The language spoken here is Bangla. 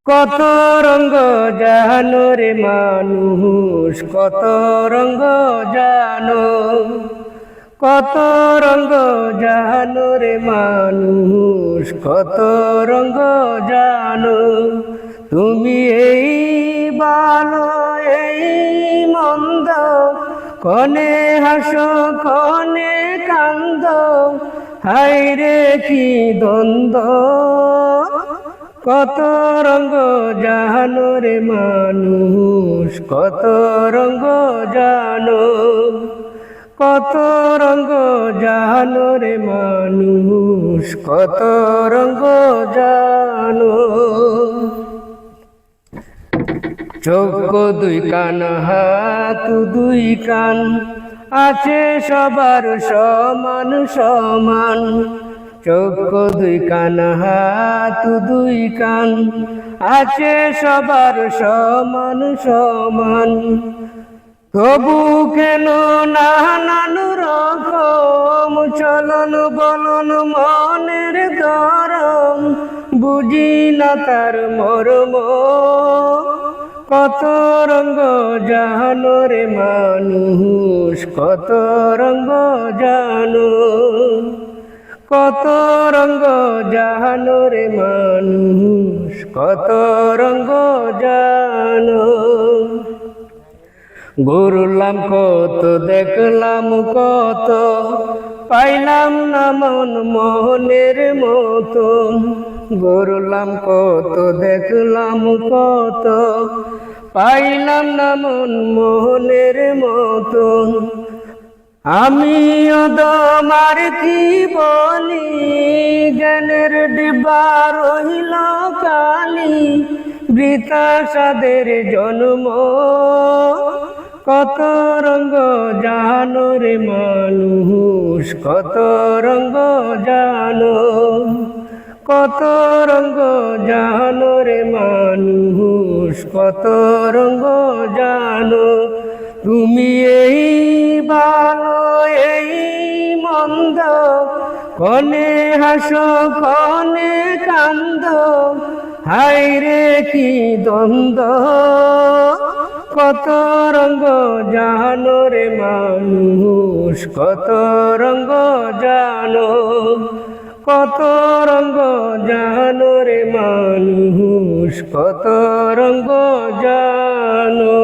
কত রঙ্গ জানো রে মানুষ, কত রঙ্গ জানো, কত রঙ্গ জানো রে মানুষ, কত রঙ্গ জানো। তুমি এই ভালো এই মন্দ, কনে হাসো কনে কান্দ, হায় রে কি দ্বন্দ্ব। কত রঙ্গ জানো রে মানুষ, কত রঙ্গ জানো, কত রঙ্গ জানো রে মানুষ, কত রঙ্গ জানো। চোখ দুই কান হাত দুই কান, আছে সবার সমান সমান। চোখ দুই কান হাত দুই কান, আছে সবার সমান সমান। তবু কেন নানান রকম চলন বলন মনের ধরম, বুঝি না তার মর্ম। কত রঙ্গ জানো রে মানুষ, কত রঙ্গ জানো, কত রঙ্গ জানো রে মানুষ, কত রঙ্গ জানো। ঘুরলাম কত দেখলাম কত, পাইলাম না মন মোহনের মতো। ঘুরলাম কত দেখলাম কত, পাইলাম না মন মোহনের মতো। আমি তোমার কি বলি, জ্ঞানের ডিব্বা রহিল কালি, বৃথা সাদের জন্ম। কত রঙ্গ জানো রে মানুষ, কত রঙ্গ জানো, কত রঙ্গ জানো রে মানুষ, কত রঙ্গ জানো। তুমি এই ভালো এই মন্দ, কনে হাসো কনে কান্দ, হায় রে কি দ্বন্দ্ব। কত রঙ্গ জানো রে মানুষ, কত রঙ্গ জানো, কত রঙ্গ জানো রে মানুষ, কত রঙ্গ জানো।